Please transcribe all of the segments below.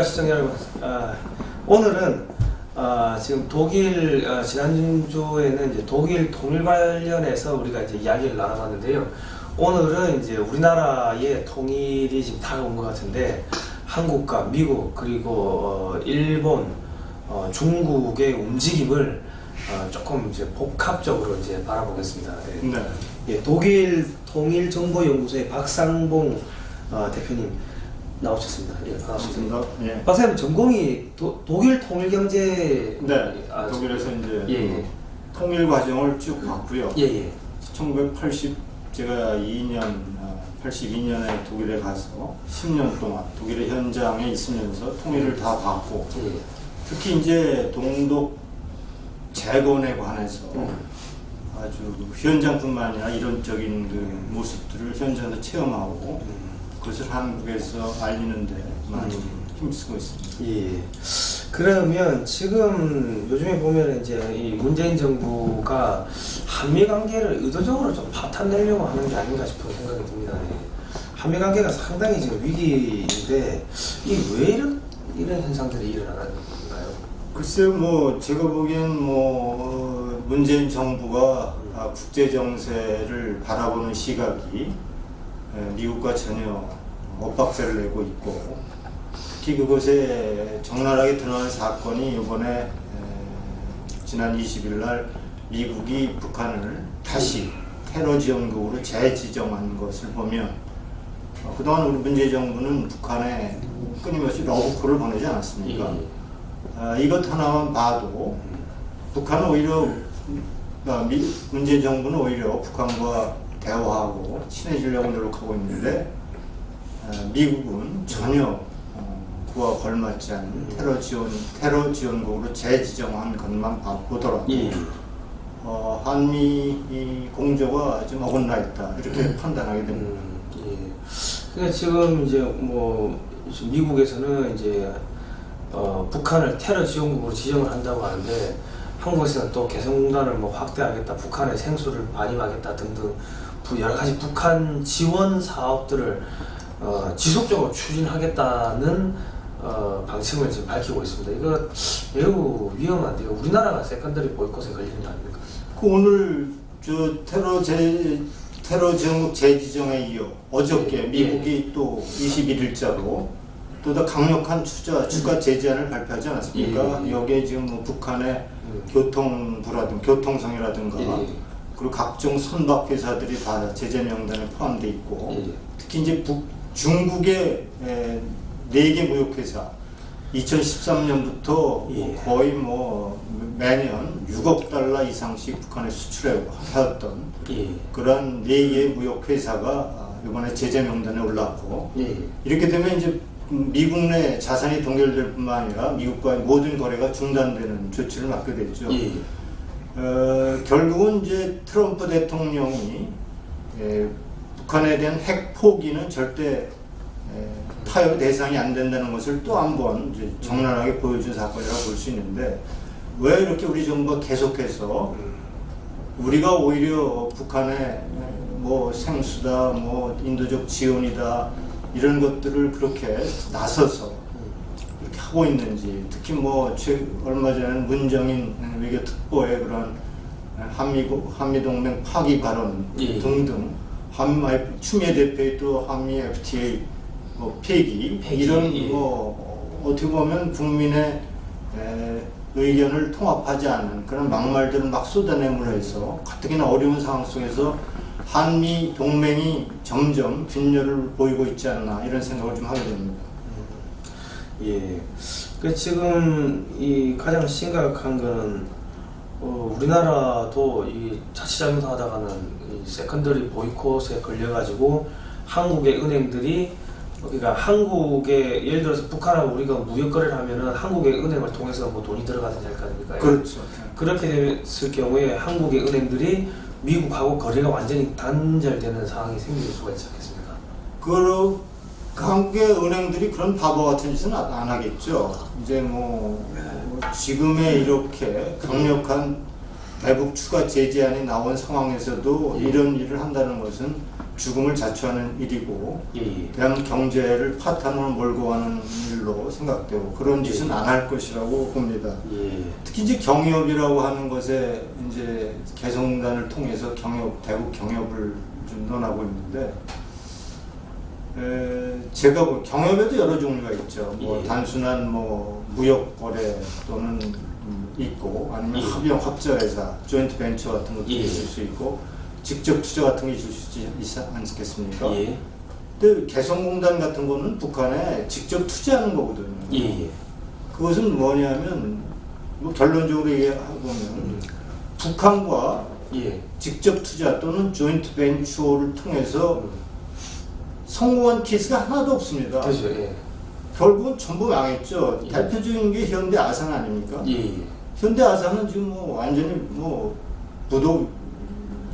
시청자 여러분, 오늘은 지금 독일 지난주에는 이제 독일 통일 관련해서 우리가 이제 이야기를 나눠봤는데요. 오늘은 이제 우리나라의 통일이 지금 다가온 것 같은데 한국과 미국 그리고 일본, 중국의 움직임을 조금 이제 복합적으로 이제 바라보겠습니다. 네. 예, 독일 통일정보연구소의 박상봉 대표님. 나오셨습니다. 예, 반갑습니다. 예. 박사님 전공이 독일 통일경제. 네. 독일에서 이제 예. 통일 과정을 쭉 봤고요. 예예. 1980 제가 82년에 독일에 가서 10년 동안 독일의 현장에 있으면서 통일을 다 봤고, 예. 특히 이제 동독 재건에 관해서 아주 현장뿐만 아니라 이론적인 그 모습들을 현장에서 체험하고. 그것을 한국에서 알리는데 많이 힘쓰고 있습니다. 예. 그러면 지금 요즘에 보면 이제 이 문재인 정부가 한미 관계를 의도적으로 좀 파탄내려고 하는 게 아닌가 싶은 생각이 듭니다. 예. 한미 관계가 상당히 지금 위기인데 이게 왜 이런 현상들이 일어나는 건가요? 글쎄요, 뭐 제가 보기엔 문재인 정부가 국제 정세를 바라보는 시각이 미국과 전혀 엇박자를 내고 있고, 특히 그것에 적나라하게 드러난 사건이 이번에 지난 20일 날 미국이 북한을 다시 테러 지원국으로 재지정한 것을 보면, 그동안 우리 문재인 정부는 북한에 끊임없이 러브콜을 보내지 않았습니까? 이것 하나만 봐도 북한은 오히려 문재인 정부는 오히려 북한과 대화하고 친해지려고 노력하고 있는데, 미국은 전혀 그와 걸맞지 않은 테러 지원국으로 재지정한 것만 보더라도 한미 공조가 좀 어긋나 있다 이렇게 판단하게 됩니다. 예. 그러니까 지금 이제 미국에서는 이제 북한을 테러 지원국으로 지정을 한다고 하는데, 한국에서는 또 개성공단을 확대하겠다, 북한의 생수를 반입하겠다 등등 여러 가지 북한 지원 사업들을 지속적으로 추진하겠다는 방침을 지금 밝히고 있습니다. 이거 매우 위험한데요. 우리나라가 세컨더리 보이콧에 걸리는 거 아닙니까? 오늘 테러 지원국 재지정에 이어 어저께 미국이 또 21일자로 또 더 강력한 추가 제재안을 발표하지 않았습니까? 여기에 지금 북한의 교통성이라든가 그리고 각종 선박 회사들이 다 제재 명단에 포함되어 있고, 특히 이제 중국의 4개 무역회사 2013년부터 거의 매년 6억 달러 이상씩 북한에 수출해 하였던 그런 4개의 무역회사가 이번에 제재 명단에 올랐고, 이렇게 되면 이제 미국 내 자산이 동결될 뿐만 아니라 미국과의 모든 거래가 중단되는 조치를 맡게 됐죠. 결국은 이제 트럼프 대통령이 북한에 대한 핵 포기는 절대 타협 대상이 안 된다는 것을 또 한 번 적나라하게 보여준 사건이라고 볼 수 있는데, 왜 이렇게 우리 정부가 계속해서 우리가 오히려 북한에 생수다, 인도적 지원이다 이런 것들을 그렇게 나서서 이렇게 하고 있는지, 특히 얼마 전에는 문정인 외교 특보의 그런 한미동맹 파기 발언 등등, 추미애 대표의 또 한미 FTA 폐기 이런 어떻게 보면 국민의 의견을 통합하지 않은 그런 막말들을 막 쏟아내므로 해서 가뜩이나 어려운 상황 속에서 한미 동맹이 점점 균열을 보이고 있지 않나 이런 생각을 좀 하게 됩니다. 예. 그 지금 이 가장 심각한 거는 우리나라도 이 자칫 잘못하다가는 이 세컨더리 보이콧에 걸려가지고 한국의 은행들이, 그러니까 한국의 예를 들어서 북한하고 우리가 무역 거래를 하면은 한국의 은행을 통해서 돈이 들어가든지 할 거 아닙니까? 그렇죠. 그렇게 됐을 경우에 한국의 은행들이 미국하고 거래가 완전히 단절되는 상황이 생길 수가 있지 않겠습니까? 한국의 은행들이 그런 바보 같은 짓은 안 하겠죠. 이제 지금의 이렇게 강력한 대북 추가 제재안이 나온 상황에서도 이런 일을 한다는 것은 죽음을 자초하는 일이고 예, 예. 대한 경제를 파탄으로 몰고 가는 일로 생각되고 그런 짓은 안 할 것이라고 봅니다. 예. 특히 이제 경협이라고 하는 것에 이제 개성공단을 통해서 대북 경협을 좀 논하고 있는데 제가 경협에도 여러 종류가 있죠. 뭐 예. 단순한 뭐 무역 거래 또는 있고 아니면 예. 합병 합자회사, 조인트 벤처 같은 것도 예. 있을 수 있고 직접 투자 같은 게 있을 수 있지 않겠습니까? 예. 근데 개성공단 같은 거는 북한에 직접 투자하는 거거든요. 예. 그것은 뭐냐면 뭐 결론적으로 얘기해보면 북한과 예. 직접 투자 또는 조인트 벤처를 통해서 성공한 케이스가 하나도 없습니다. 그렇죠. 예. 결국은 전부 망했죠. 예. 대표적인 게 현대 아산 아닙니까? 예. 예. 현대 아산은 지금 뭐 완전히 뭐 부도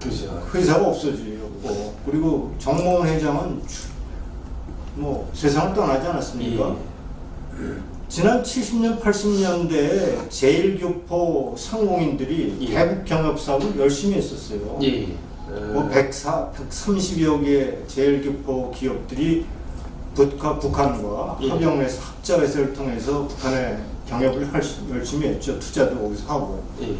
그렇죠. 회사가 없어지고 그리고 정몽원 회장은 뭐 세상을 떠나지 않았습니까? 예. 지난 70년, 80년대에 제일교포 상공인들이 예. 대북 경협 사업을 열심히 했었어요. 예. 뭐 130여 개의 제일교포 기업들이 북한과 예. 합병해서 합자회사를 통해서 북한에 경협을 열심히 했죠. 투자도 거기서 하고. 예.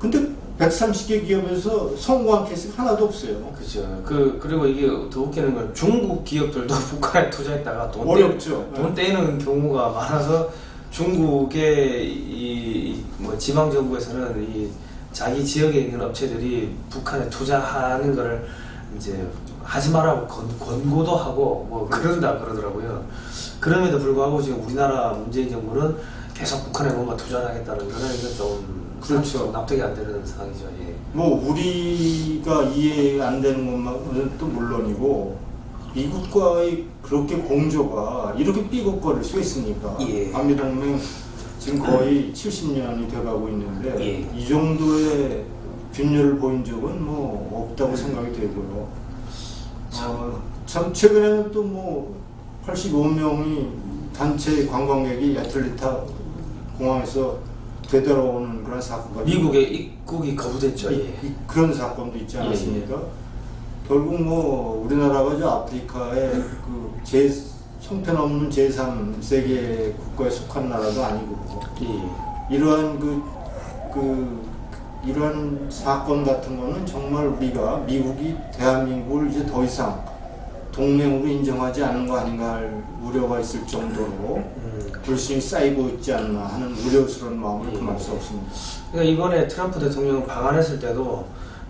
근데 130개 기업에서 성공한 케이스가 하나도 없어요. 그렇죠. 그리고 이게 더 웃기는 건 중국 기업들도 북한에 투자했다가 어렵죠. 돈 떼는 경우가 많아서 중국의 이뭐 지방 정부에서는 이 자기 지역에 있는 업체들이 북한에 투자하는 거를 이제 하지 말라고 권고도 하고 뭐 그런다 그러더라고요. 그럼에도 불구하고 지금 우리나라 문재인 정부는 계속 북한에 뭔가 투자하겠다는 거는 이건 좀 그렇죠. 납득이 안 되는 상황이죠. 예. 뭐 우리가 이해 안 되는 것만은 또 물론이고 미국과의 그렇게 공조가 이렇게 삐걱거릴 수 있습니까? 예. 한미동맹 지금 거의 70년이 돼가고 있는데 예. 이 정도의 균열을 보인 적은 뭐 없다고 생각이 되고요. 참 최근에는 또 뭐 85명이 단체 관광객이 애틀랜타 공항에서 되돌아오는 그런 사건가 미국의 입국이 거부됐죠. 예. 그런 사건도 있지 않았습니까? 결국 뭐 우리나라가 저 아프리카의 그 형편없는 제3세계 국가에 속한 나라도 아니고 예. 이러한 이러한 사건 같은 거는 정말 우리가 미국이 대한민국을 이제 더 이상 동맹으로 인정하지 않는 거 아닌가 할 우려가 있을 정도로 불신이 쌓이고 있지 않나 하는 우려스러운 마음을 금할 수 없습니다. 그러니까 이번에 트럼프 대통령 방한했을 때도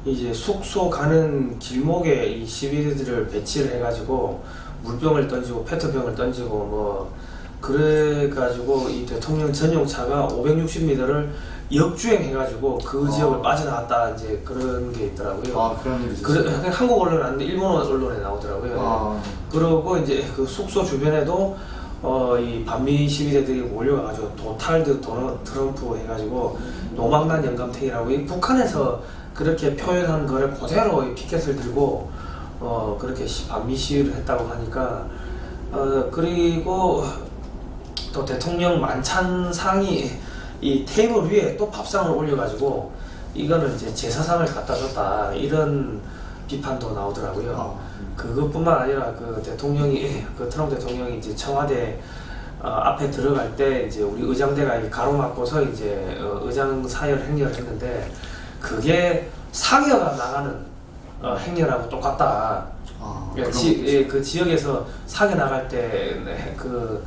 이제 숙소 가는 길목에 이 시위대들을 배치를 해가지고 물병을 던지고 페트병을 던지고 뭐 그래가지고 이 대통령 전용차가 560m를 역주행해가지고 그 지역을 빠져나갔다 이제 그런 게 있더라고요. 아 그런 일이 있었어요. 한국 언론은 아닌데 일본 언론에 나오더라고요. 그러고 이제 그 숙소 주변에도 이 반미 시위대들이 몰려가지고 도탈드 트럼프 해가지고 노망난 영감탱이라고 이 북한에서 그렇게 표현한 거를 그대로 이 피켓을 들고 그렇게 반미 시위를 했다고 하니까 그리고 또 대통령 만찬상이 이 테이블 위에 또 밥상을 올려가지고 이거는 이제 제사상을 갖다 줬다 이런 비판도 나오더라고요. 그것뿐만 아니라 그 대통령이 그 트럼프 대통령이 이제 청와대 앞에 들어갈 때 이제 우리 의장대가 가로막고서 이제 의장 사열 행렬을 했는데 그게 상여가 나가는 행렬하고 똑같다. 그 지역에서 상여 나갈 때 그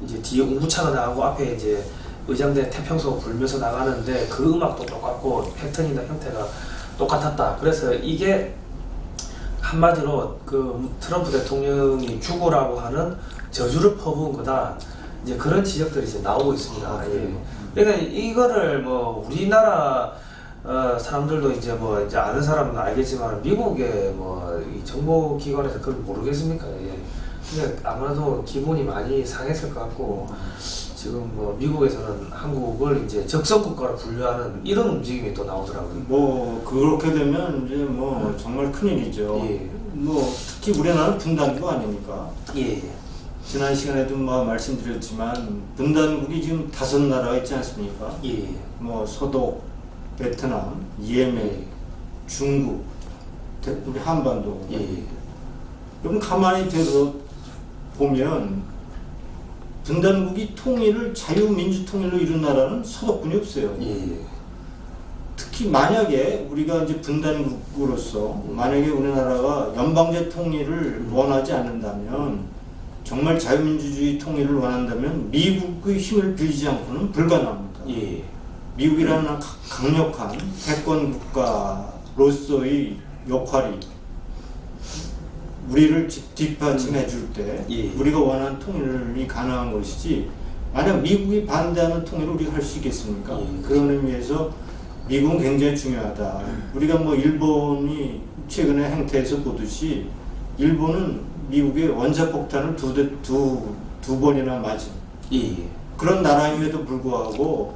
이제 뒤에 운구차가 나가고 앞에 이제 의장대 태평소 불면서 나가는데 그 음악도 똑같고 패턴이나 형태가 똑같았다. 그래서 이게 한마디로 그 트럼프 대통령이 죽으라고 하는 저주를 퍼부은 거다. 이제 그런 지적들이 이제 나오고 있습니다. 예. 그러니까 이거를 뭐 우리나라 사람들도 이제 뭐 이제 아는 사람은 알겠지만 미국의 뭐 이 정보기관에서 그걸 모르겠습니까? 예. 근데 아무래도 기분이 많이 상했을 것 같고 지금 뭐 미국에서는 한국을 이제 적성국가로 분류하는 이런 움직임이 또 나오더라고요. 뭐 그렇게 되면 이제 뭐 정말 큰일이죠. 예. 뭐 특히 우리나라는 분단국 아닙니까? 예. 지난 시간에도 뭐 말씀드렸지만 분단국이 지금 5나라가 있지 않습니까? 예. 뭐 서독, 베트남, 예멘, 중국, 우리 한반도. 예. 그럼 가만히 들어 보면 분단국이 통일을 자유민주 통일로 이룬 나라는 서독군이 없어요. 예. 특히 만약에 우리가 이제 분단국으로서 만약에 우리나라가 연방제 통일을 원하지 않는다면, 정말 자유민주주의 통일을 원한다면 미국의 힘을 빌지 않고는 불가능합니다. 예. 미국이라는 강력한 패권 국가로서의 역할이 우리를 뒷받침해 줄 때 예. 우리가 원하는 통일이 가능한 것이지, 만약 미국이 반대하는 통일을 우리가 할 수 있겠습니까? 예. 그런 의미에서 미국은 굉장히 중요하다. 우리가 뭐 일본이 최근에 행태에서 보듯이 일본은 미국의 원자폭탄을 두 번이나 맞은 예. 그런 나라임에도 불구하고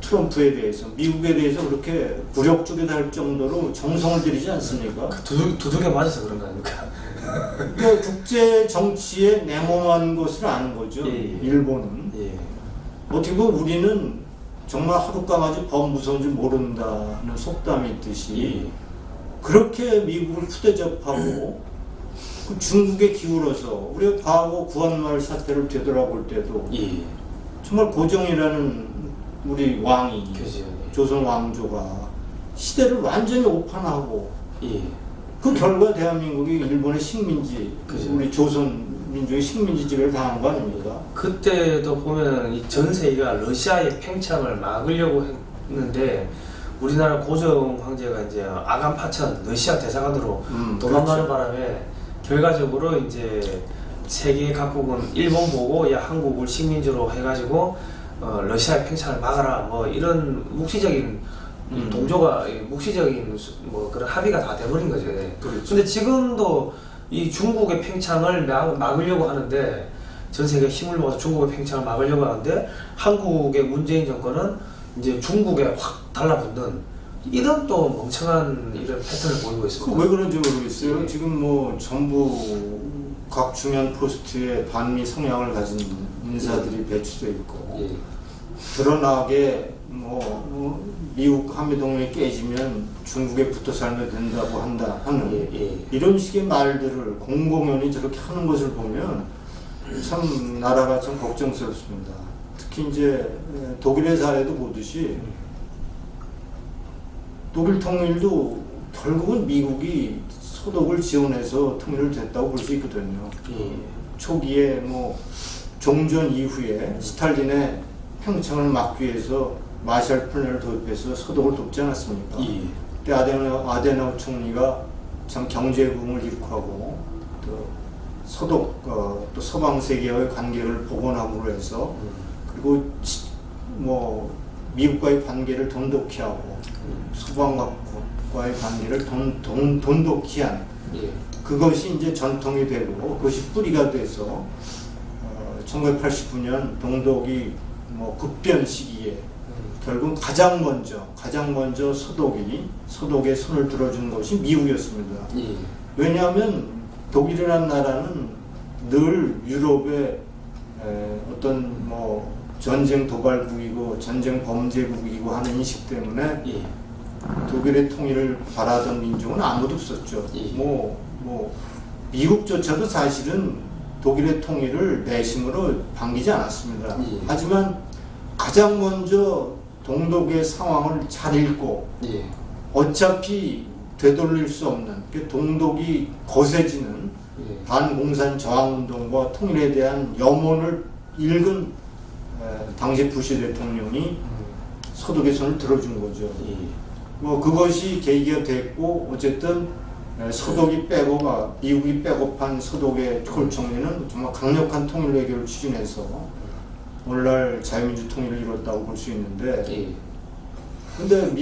트럼프에 대해서, 미국에 대해서 그렇게 굴욕적이다 할 정도로 정성을 들이지 않습니까? 두둑에 맞아서 그런 거 아닙니까? 그러니까 국제 정치에 내모한 것을 아는 거죠. 예. 일본은. 예. 어떻게 보면 우리는 정말 하룻강아지 법 무서운 줄 모른다는 속담이 있듯이 예. 그렇게 미국을 푸대접하고 그 중국에 기울어서, 우리가 과거 구한말 사태를 되돌아볼 때도 예. 정말 고종이라는 우리 왕이, 그죠. 조선 왕조가 시대를 완전히 오판하고, 예. 그 결과 대한민국이 일본의 식민지, 그죠. 우리 조선 민족의 식민지 지배를 당한 거 아닙니까? 그때도 보면 이 전 세계가 러시아의 팽창을 막으려고 했는데, 우리나라 고종 황제가 이제 아간 파천 러시아 대사관으로 도망가는 그렇죠. 바람에 결과적으로 이제 세계 각국은 일본 보고 야 한국을 식민지로 해가지고 러시아의 팽창을 막아라 뭐 이런 묵시적인 동조가 묵시적인 뭐 그런 합의가 다 돼버린 거죠. 그렇죠. 근데 지금도 이 중국의 팽창을 막으려고 하는데, 전 세계 힘을 모아서 중국의 팽창을 막으려고 하는데, 한국의 문재인 정권은 이제 중국에 확 달라붙는 이런 또 멍청한 이런 패턴을 보이고 있습니다. 그 왜 그런지 모르겠어요. 예. 지금 뭐 전부 각 중요한 포스트에 반미 성향을 가진 인사들이 배치돼 있고, 예. 드러나게 뭐 미국 한미동맹이 깨지면 중국에 붙어 살면 된다고 하는 예. 이런 식의 말들을 공공연히 저렇게 하는 것을 보면 참 나라가 참 걱정스럽습니다. 특히 이제 독일의 사례도 보듯이 독일 통일도 결국은 미국이 소독을 지원해서 통일을 됐다고 볼 수 있거든요. 예. 초기에 뭐 종전 이후에 스탈린의 평창을 막기 위해서 마샬 플랜을 도입해서 소독을 돕지 않았습니까? 예. 그때 아데나우 총리가 참 경제 부흥을 일으키고 또 소독 또 서방 세계와의 관계를 복원함으로 해서, 그리고 뭐 미국과의 관계를 돈독히 하고 서방과의 관계를 돈독히 한, 예. 그것이 이제 전통이 되고 그것이 뿌리가 돼서 1989년 동독이 뭐 급변 시기에 결국 가장 먼저 소독에 손을 들어준 것이 미국이었습니다. 예. 왜냐하면 독일이라는 나라는 늘 유럽의 어떤 뭐 전쟁 도발국이고 전쟁 범죄국이고 하는 인식 때문에 예. 독일의 통일을 바라던 민족은 아무도 없었죠. 예. 뭐 미국조차도 사실은 독일의 통일을 내심으로 반기지 않았습니다. 예. 하지만 가장 먼저 동독의 상황을 잘 읽고, 예. 어차피 되돌릴 수 없는 동독이 거세지는 예. 반공산 저항운동과 통일에 대한 염원을 읽은 당시 부시 대통령이 소독의 손을 들어준 거죠. 예. 뭐 그것이 계기가 됐고, 어쨌든 미국이 백업한 소독의 콜 총리는 정말 강력한 통일 외교를 추진해서 오늘날 자유민주 통일을 이뤘다고 볼 수 있는데, 예. 근데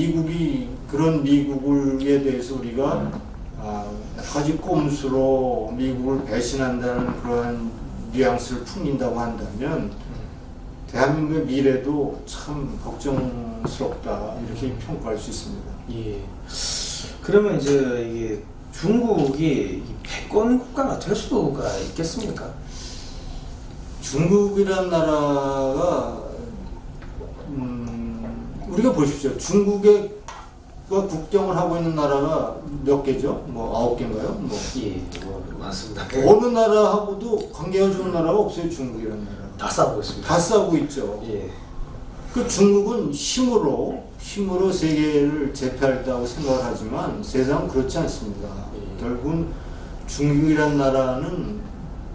그런 미국에 대해서 우리가 여러 가지 꼼수로 미국을 배신한다는 그러한 뉘앙스를 풍긴다고 한다면 대한민국의 미래도 참 걱정스럽다, 이렇게 평가할 수 있습니다. 예. 그러면 이제 이게 중국이 패권 국가가 될 수가 있겠습니까? 중국이란 나라가 우리가 보십시오. 중국의 국경을 하고 있는 나라가 몇 개죠? 뭐 9개인가요? 뭐 예, 뭐 맞습니다. 어느 나라하고도 관계가 좋은 나라가 없어요. 중국이라는 나라. 다 싸우고 있습니다. 다 싸우고 있죠. 예, 그 중국은 힘으로 세계를 제패한다고 생각을 하지만 세상은 그렇지 않습니다. 예. 결국은 중국이라는 나라는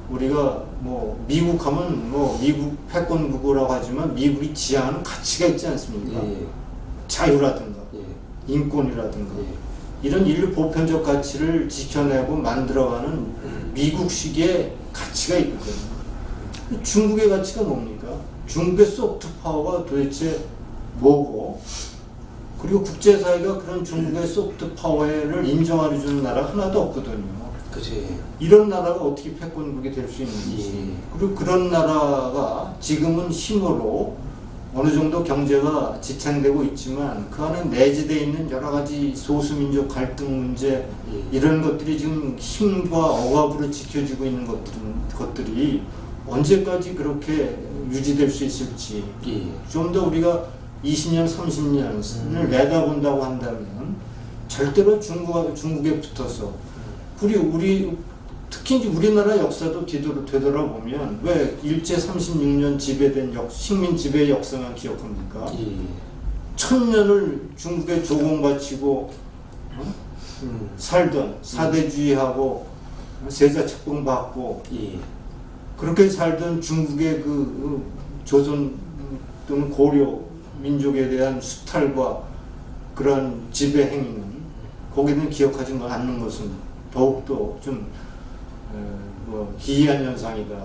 우리가 뭐 미국 하면 뭐 미국 패권국이라고 하지만 미국이 지향하는 가치가 있지 않습니까? 예, 자유라든가 예, 인권이라든가 예. 이런 인류 보편적 가치를 지켜내고 만들어가는 미국식의 가치가 있거든요. 중국의 가치가 뭡니까? 중국의 소프트 파워가 도대체 뭐고, 그리고 국제사회가 그런 중국의 소프트 파워를 인정해주는 나라가 하나도 없거든요. 그지. 이런 나라가 어떻게 패권국이 될 수 있는지. 예. 그리고 그런 나라가 지금은 힘으로 어느 정도 경제가 지탱되고 있지만 그 안에 내재되어 있는 여러 가지 소수민족 갈등 문제 예. 이런 것들이 지금 힘과 억압으로 지켜지고 있는 것들이 언제까지 그렇게 유지될 수 있을지 예. 좀 더 우리가 20년, 30년을 내다본다고 한다면 절대로 중국에 붙어서 우리 특히 이제 우리나라 역사도 되돌아보면 왜 일제 36년 지배된 식민 지배의 역사만 기억합니까? 예. 1000년을 중국에 조공바치고 살던 사대주의하고 세자 책봉 받고 예. 그렇게 살던 중국의 그 조선 또는 고려 민족에 대한 수탈과 그런 지배 행위는 거기는 기억하지 않는 것은 더욱더 좀 기이한 현상이다.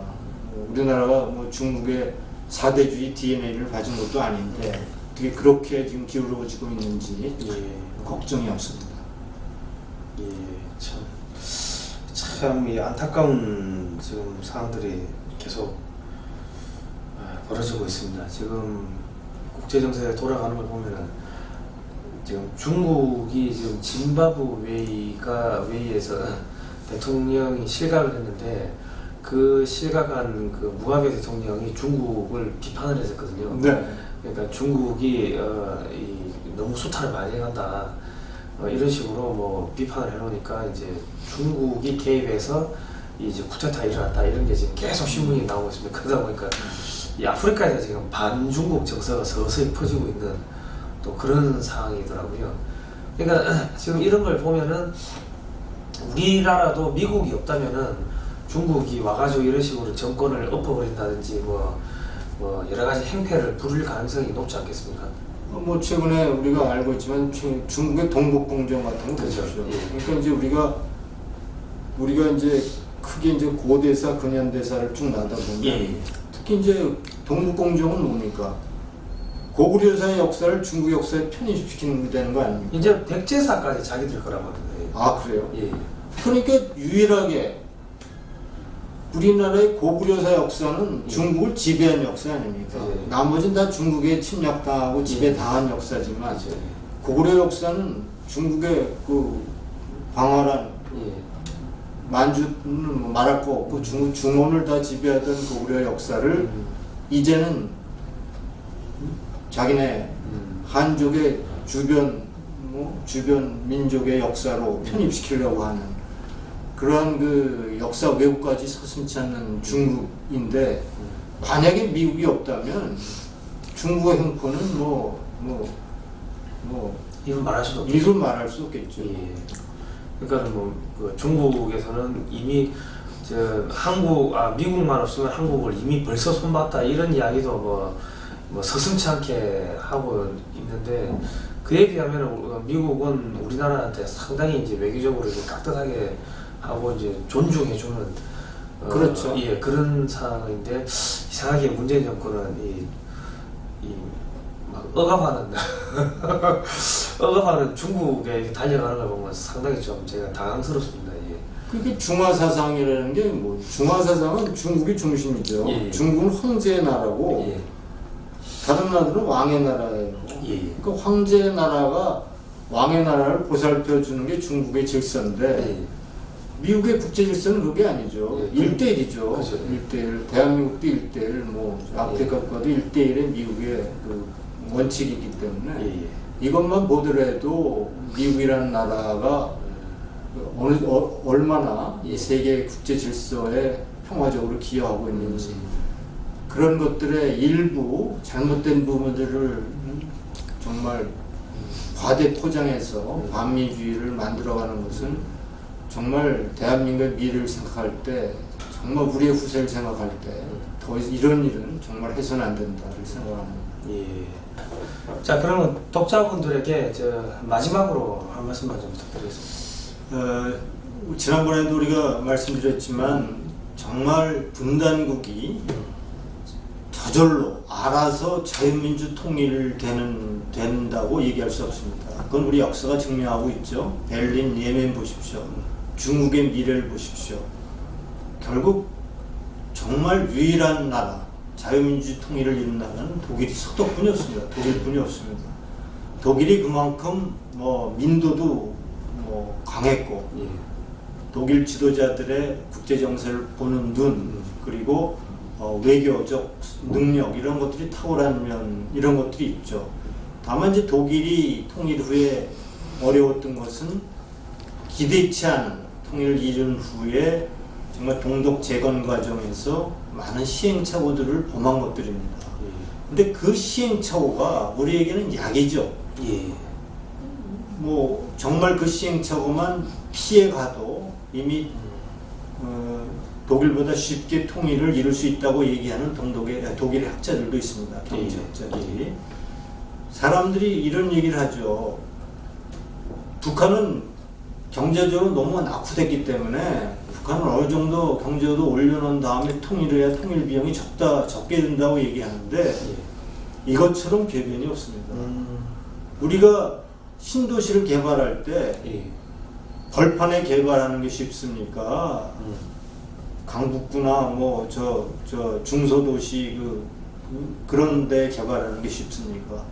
우리나라가 뭐 중국의 사대주의 DNA를 가진 것도 아닌데 어떻게 그렇게 지금 기울어지고 있는지 예. 걱정이 없습니다. 예, 참 이 안타까운 지금 상황들이 계속 벌어지고 있습니다. 지금 국제 정세에 돌아가는 걸 보면은 지금 중국이 지금 짐바브웨이에서 대통령이 실각을 했는데 그 실각한 그 무가베 대통령이 중국을 비판을 했었거든요. 네. 그러니까 중국이 너무 수탈을 많이 해간다. 이런 식으로 뭐 비판을 해놓으니까 이제 중국이 개입해서 이제 쿠데타 일어났다 이런 게 지금 계속 신문이 나오고 있습니다. 그러다 보니까 이 아프리카에서 지금 반중국 정서가 서서히 퍼지고 있는 또 그런 상황이더라고요. 그러니까 지금 이런 걸 보면은 우리나라도 미국이 없다면은 중국이 와가지고 이런 식으로 정권을 엎어버린다든지 뭐 여러 가지 행패를 부릴 가능성이 높지 않겠습니까? 뭐 최근에 우리가 알고 있지만 중국의 동북공정 같은 거 그렇죠. 보십시오. 예. 그러니까 이제 우리가 이제 크게 이제 고대사 근현대사를 쭉 나다 보면 예. 특히 이제 동북공정은 뭡니까? 고구려사의 역사를 중국 역사에 편입시키는 되는 거 아닙니까? 이제 백제사까지 자기들 거라고 하는데. 아 그래요? 예. 그러니까 유일하게 우리나라의 고구려사 역사는 예. 중국을 지배한 역사 아닙니까? 예. 나머지는 다 중국에 침략당하고 지배당한 역사지만 그렇죠. 고구려 역사는 중국의 그 방활한 예. 만주는 뭐 말할 거 없고 중원을 다 지배하던 고구려 역사를 이제는 자기네 한족의 주변 민족의 역사로 편입시키려고 하는 그러한 그 역사 왜곡까지 서슴지 않는 중국인데 만약에 미국이 없다면 중국의 형포는 이건 말할 수도 없죠. 이를 말할 수 없겠죠. 예. 그러니까 그 중국에서는 이미 미국만 없으면 한국을 이미 벌써 손봤다 이런 이야기도 뭐 서슴치 않게 하고 있는데 그에 비하면 미국은 우리나라한테 상당히 이제 외교적으로 이제 깍듯하게 하고 이제 존중해주는 그렇죠. 예, 그런 상황인데 이상하게 문재인 정권은 막 억압하는 중국에 달려가는 걸 보면 상당히 좀 제가 당황스럽습니다. 예. 그게 중화사상이라는 게 중화사상은 중국이 중심이죠. 예. 중국은 황제의 나라고 예. 다른 나라들은 왕의 나라예요. 예. 그러니까 황제의 나라가 왕의 나라를 보살펴 주는 게 중국의 질서인데 예. 미국의 국제 질서는 그게 아니죠. 예. 1대1이죠. 그렇죠. 1대1. 대한민국도 1대1, 아프리카 국가도 1대1의 미국의 그 원칙이기 때문에 예. 이것만 보더라도 미국이라는 나라가 얼마나 이 세계 국제 질서에 평화적으로 기여하고 있는지 그런 것들의 일부 잘못된 부분들을 정말 과대 포장해서 반미주의를 만들어가는 것은 정말 대한민국의 미래를 생각할 때 정말 우리의 후세를 생각할 때 더 이런 일은 정말 해서는 안 된다를 생각합니다. 예. 자, 그러면 독자분들에게 마지막으로 한 말씀만 좀 부탁드리겠습니다. 지난번에도 우리가 말씀드렸지만 정말 분단국이 저절로 알아서 자유민주 통일된다고 얘기할 수 없습니다. 그건 우리 역사가 증명하고 있죠. 베를린, 예멘 보십시오. 중국의 미래를 보십시오. 결국 정말 유일한 나라, 자유민주 통일을 이룬 나라는 독일이 서독뿐이었습니다. 독일뿐이 없습니다. 독일이 그만큼 민도도 강했고 예. 독일 지도자들의 국제 정세를 보는 눈 그리고 외교적 능력 이런 것들이 탁월한 면 이런 것들이 있죠. 다만 이제 독일이 통일 후에 어려웠던 것은 기대치 않은 통일을 이룬 후에 정말 동독 재건 과정에서 많은 시행착오들을 범한 것들입니다. 근데 그 시행착오가 우리에게는 약이죠. 예. 정말 그 시행착오만 피해가도 이미 독일보다 쉽게 통일을 이룰 수 있다고 얘기하는 독일의 학자들도 있습니다. 경제학자들이. 사람들이 이런 얘기를 하죠. 북한은 경제적으로 너무 낙후됐기 때문에 북한은 어느 정도 경제도 올려놓은 다음에 통일을 해야 통일 비용이 적게 든다고 얘기하는데 이것처럼 궤변이 없습니다. 우리가 신도시를 개발할 때 벌판에 개발하는 게 쉽습니까? 강북구나 중소도시 그런 데 개발하는 게 쉽습니까?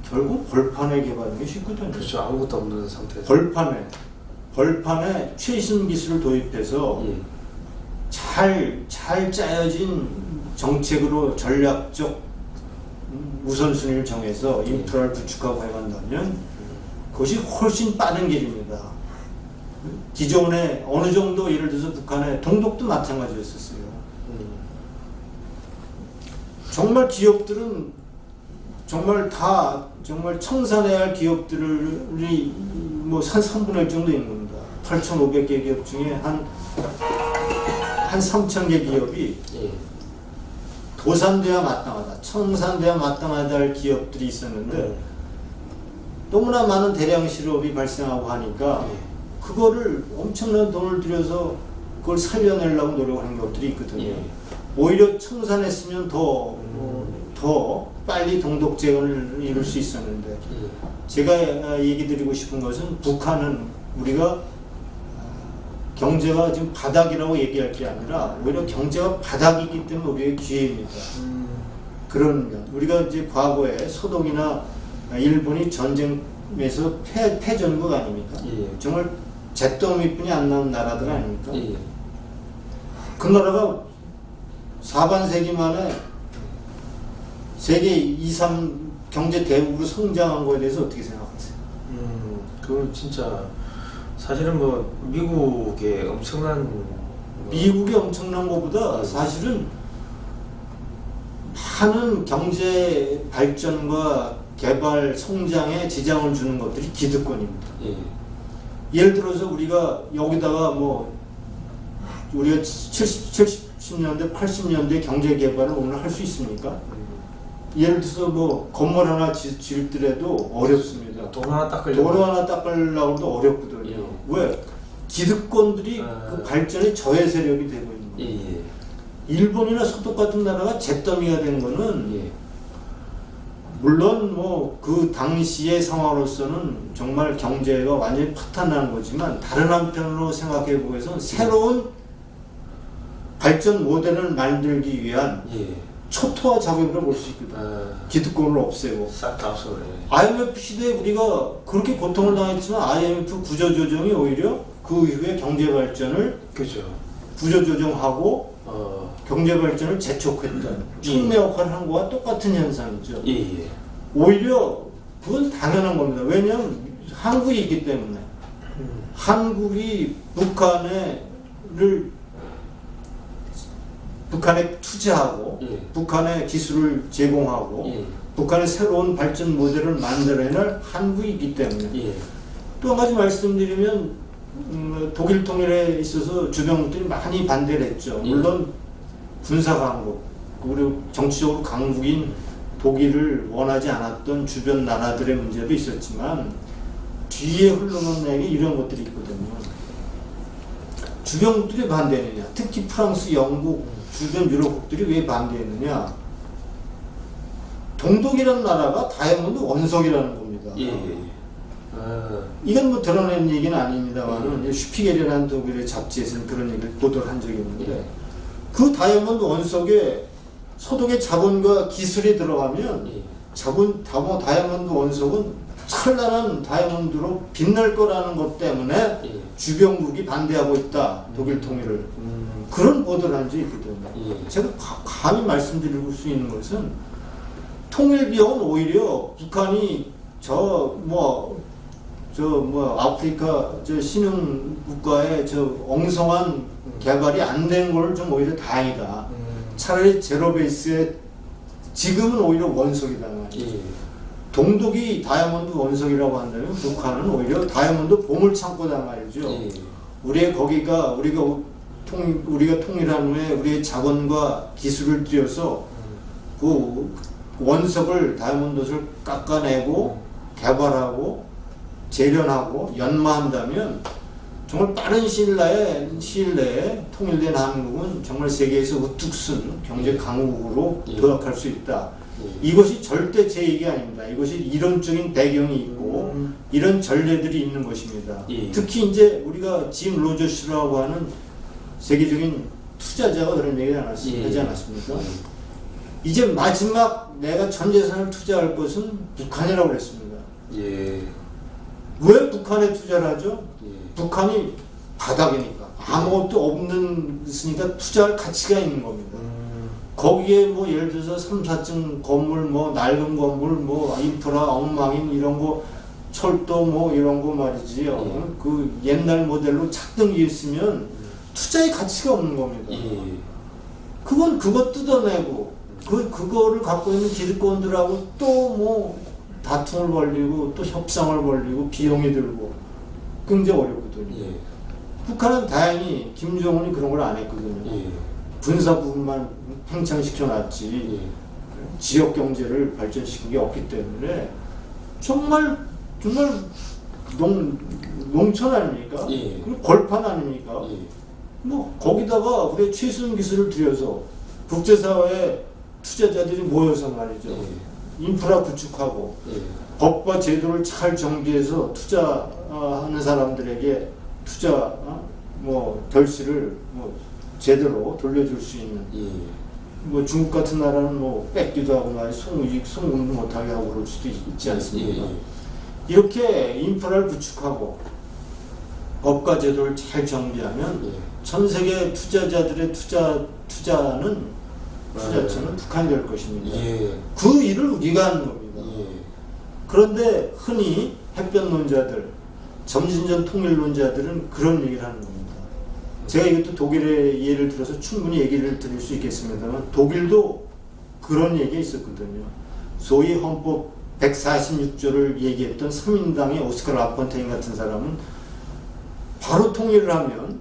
결국 벌판에 개발하는 게 쉽거든요. 그렇죠. 아무것도 없는 상태에서. 벌판에 최신 기술을 도입해서 잘 짜여진 정책으로 전략적 우선순위를 정해서 인프라를 구축하고 해간다면 그것이 훨씬 빠른 길입니다. 기존에 어느 정도 예를 들어서 북한의 동독도 마찬가지였었어요. 정말 기업들은 정말 청산해야 할 기업들이 한 3분의 1 정도 있는 겁니다. 8,500개 기업 중에 한 3,000개 기업이 도산돼야 마땅하다, 청산돼야 마땅하다 할 기업들이 있었는데 너무나 많은 대량 실업이 발생하고 하니까 그거를 엄청난 돈을 들여서 그걸 살려내려고 노력하는 것들이 있거든요. 오히려 청산했으면 더 빨리 동독 재건을 이룰 수 있었는데 제가 얘기 드리고 싶은 것은 북한은 우리가 경제가 지금 바닥이라고 얘기할 게 아니라 오히려 경제가 바닥이기 때문에 우리의 기회입니다. 그런 면 우리가 이제 과거에 서독이나 일본이 전쟁에서 패전국 아닙니까? 정말 잿더미뿐이 안 나온 나라들 아닙니까? 그 나라가 4반세기 만에 세계 2, 3 경제 대국으로 성장한 거에 대해서 어떻게 생각하세요? 그건 진짜 사실은 미국의 엄청난 미국이 엄청난 것보다 사실은 많은 경제 발전과 개발 성장에 지장을 주는 것들이 기득권입니다. 예를 들어서 우리가 여기다가 우리가 70년대, 80년대 경제 개발을 오늘 할 수 있습니까? 예를 들어서 건물 하나 지을더라도 어렵습니다. 도로 하나 닦으려고 해도 어렵거든요. 왜? 기득권들이 그 발전의 저해 세력이 되고 있는 거예요. 일본이나 서독 같은 나라가 잿더미가 된 거는 물론 그 당시의 상황으로서는 정말 경제가 완전히 파탄난 거지만 다른 한편으로 생각해 보고선 새로운 발전 모델을 만들기 위한 초토화 작업을 볼 수 있거든. 기득권을 없애고 싹 다 없애버려. IMF 시대에 우리가 그렇게 고통을 당했지만 IMF 구조조정이 오히려 그 이후에 경제 발전을 구조조정하고 경제 발전을 재촉했던 촉매 역할을 한 거와 똑같은 현상이죠. 오히려 그건 당연한 겁니다. 왜냐하면 한국이 있기 때문에 한국이 북한에 투자하고 예. 북한에 기술을 제공하고 예. 북한의 새로운 발전 모델을 만들어낼 한국이 있기 때문에 예. 또 한 가지 말씀드리면 독일 통일에 있어서 주변국들이 많이 반대를 했죠. 예. 물론 군사 강국 그리고 정치적으로 강국인 독일을 원하지 않았던 주변 나라들의 문제도 있었지만 뒤에 흘러놓은 얘기 이런 것들이 있거든요. 주변국들이 반대했느냐, 특히 프랑스, 영국, 주변 유럽국들이 왜 반대했느냐. 동독이라는 나라가 다이아몬드 원석이라는 겁니다. 예. 이건 뭐 드러낸 얘기는 아닙니다만 슈피겔이라는 독일의 잡지에서는 그런 얘기를 보도를 한 적이 있는데 그 다이아몬드 원석에 소독의 자본과 기술이 들어가면 예. 다이아몬드 원석은 찬란한 다이아몬드로 빛날 거라는 것 때문에 예. 주변국이 반대하고 있다. 독일 통일을. 그런 보도를 한 적이 있거든요. 예. 제가 감히 말씀드릴 수 있는 것은 통일 비용은 오히려 북한이 아프리카 신흥 국가의 엉성한 개발이 안 된 걸 좀 오히려 다행이다. 차라리 제로 베이스에 지금은 오히려 원석이다 말이죠. 예. 동독이 다이아몬드 원석이라고 한다면 북한은 오히려 다이아몬드 보물 창고다 말이죠. 예. 우리가 통일한 후에 우리의 자본과 기술을 들여서 그 원석을 다이아몬드를 깎아내고 개발하고 재련하고 연마한다면 정말 빠른 시일 내에 통일된 한국은 정말 세계에서 우뚝 쓴 경제 강국으로 예. 도약할 수 있다. 예. 이것이 절대 제 얘기 아닙니다. 이것이 이론적인 배경이 있고 이런 전례들이 있는 것입니다. 예. 특히 이제 우리가 짐 로저스라고 하는 세계적인 투자자가 그런 얘기를 예. 하지 않았습니까? 이제 마지막 내가 전 재산을 투자할 것은 북한이라고 그랬습니다. 예. 왜 북한에 투자를 하죠? 예. 북한이 바닥이니까 아무것도 없으니까 투자할 가치가 있는 겁니다. 거기에 뭐 예를 들어서 3, 4층 건물, 뭐 낡은 건물, 뭐 인프라, 엉망인 이런 거, 철도 뭐 이런 거 말이지요. 그 옛날 모델로 착등이 있으면 투자의 가치가 없는 겁니다. 예. 그거 뜯어내고 그거를 갖고 있는 기득권들하고 또 뭐 다툼을 벌리고 또 협상을 벌리고 비용이 들고 굉장히 어렵거든요. 예. 북한은 다행히 김정은이 그런 걸 안 했거든요. 예. 군사 부분만 팽창시켜놨지 예. 지역 경제를 발전시킨 게 없기 때문에 정말 농촌 아닙니까? 예. 그리고 벌판 아닙니까? 예. 뭐 거기다가 우리의 최신 기술을 들여서 국제사회에 투자자들이 모여서 말이죠. 예. 인프라 구축하고 예. 법과 제도를 잘 정비해서 투자하는 사람들에게 투자 결실을 제대로 돌려줄 수 있는 예. 뭐 중국 같은 나라는 뭐 뺏기도 하고 송금도 못하게 하고 그럴 수도 있지 않습니까? 예. 이렇게 인프라를 구축하고 법과 제도를 잘 정비하면 예. 전 세계 투자자들의 투자처는 북한이 될 것입니다. 예. 그 일을 우리가 하는 겁니다. 예. 그런데 흔히 햇볕론자들, 점진전 통일론자들은 그런 얘기를 하는 겁니다. 제가 이것도 독일의 예를 들어서 충분히 얘기를 드릴 수 있겠습니다만 독일도 그런 얘기가 있었거든요. 소위 헌법 146조를 얘기했던 3인당의 오스카 라폰테인 같은 사람은 바로 통일을 하면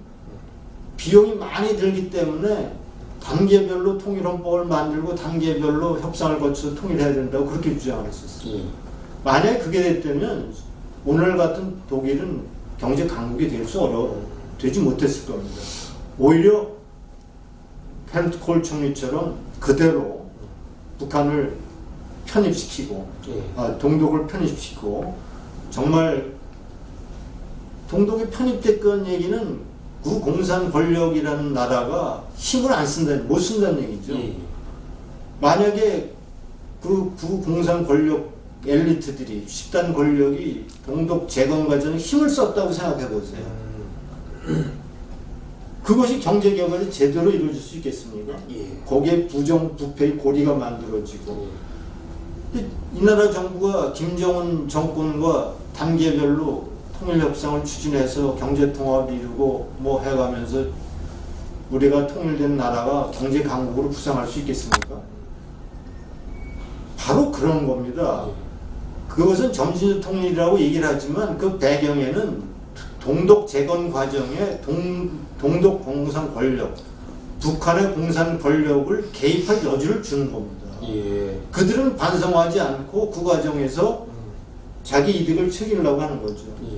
비용이 많이 들기 때문에 단계별로 통일헌법을 만들고 단계별로 협상을 거쳐서 통일해야 된다고 그렇게 주장을 했었어요. 예. 만약에 그게 됐다면 오늘 같은 독일은 경제 강국이 되지 못했을 겁니다. 오히려 헬무트 콜 총리처럼 그대로 북한을 편입시키고 예. 동독을 편입시키고 정말 동독이 편입됐건 얘기는 구공산 권력이라는 나라가 힘을 못 쓴다는 얘기죠. 예. 만약에 그 구공산 권력 엘리트들이 집단 권력이 동독 재건 과정에 힘을 썼다고 생각해 보세요. 그것이 경제 개발이 제대로 이루어질 수 있겠습니까? 예. 거기에 부정부패의 고리가 만들어지고 이 나라 정부가 김정은 정권과 단계별로 통일 협상을 추진해서 경제 통합을 이루고 뭐 해가면서 우리가 통일된 나라가 경제 강국으로 부상할 수 있겠습니까? 바로 그런 겁니다. 그것은 점진적 통일이라고 얘기를 하지만 그 배경에는 동독 재건 과정에 동독 공산 권력, 북한의 공산 권력을 개입할 여지를 주는 겁니다. 예. 그들은 반성하지 않고 그 과정에서 자기 이득을 챙기려고 하는 거죠. 예.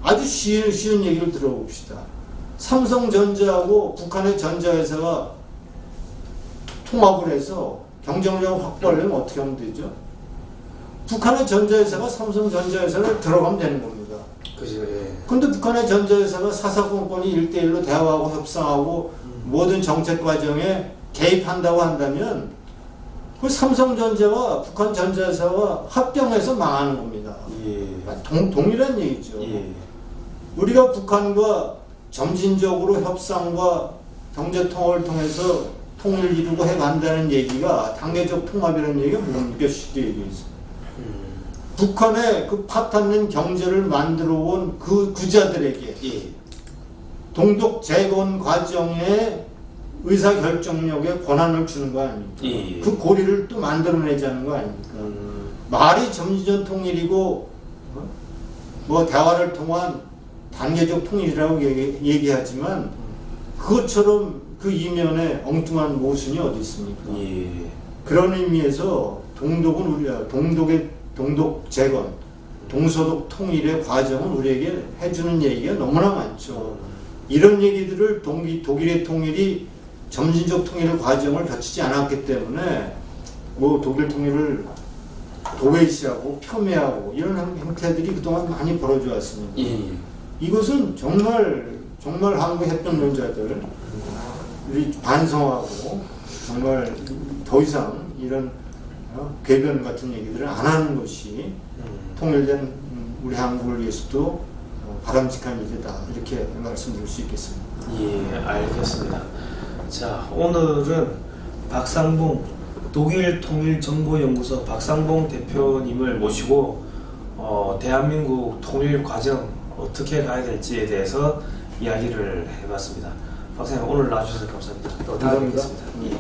아주 쉬운 얘기를 들어봅시다. 삼성전자하고 북한의 전자회사가 통합을 해서 경쟁력을 확보하려면 어떻게 하면 되죠? 북한의 전자회사가 삼성전자회사를 들어가면 되는 겁니다. 그죠. 예. 근데 북한의 전자회사가 사사건건이 1대1로 대화하고 협상하고 모든 정책 과정에 개입한다고 한다면 그 삼성전자와 북한 전자회사와 합병해서 망하는 겁니다. 예. 동일한 얘기죠. 예. 우리가 북한과 점진적으로 협상과 경제통합을 통해서 통일을 이루고 해간다는 얘기가 단계적 통합이라는 얘기가 뭡니까? 쉽게 얘기해서. 북한의 그 파탄낸 경제를 만들어 온 그 구자들에게 예. 동독 재건 과정에 의사결정력에 권한을 주는 거 아닙니까? 예. 그 고리를 또 만들어내자는 거 아닙니까? 말이 점진적 통일이고 뭐 대화를 통한 단계적 통일이라고 얘기하지만 그것처럼 그 이면에 엉뚱한 모순이 어디 있습니까? 예. 그런 의미에서 동독은 우리가 동독 재건, 동서독 통일의 과정은 우리에게 해주는 얘기가 너무나 많죠. 이런 얘기들을 독일의 통일이 점진적 통일의 과정을 거치지 않았기 때문에 뭐 독일 통일을 도외시하고 폄훼하고 이런 형태들이 그동안 많이 벌어져 왔습니다. 예. 이것은 정말 한국 해변론자들이 반성하고 정말 더 이상 이런 궤변 같은 얘기들을 안 하는 것이 통일된 우리 한국을 위해서도 바람직한 일이다 이렇게 말씀드릴 수 있겠습니다. 예, 알겠습니다. 자, 오늘은 박상봉 독일통일정보연구소 박상봉 대표님을 모시고 대한민국 통일 과정 어떻게 가야 될지에 대해서 이야기를 해봤습니다. 박사님 오늘 나와주셔서 감사합니다. 또 다음에 뵙겠습니다. 감사합니다. 예.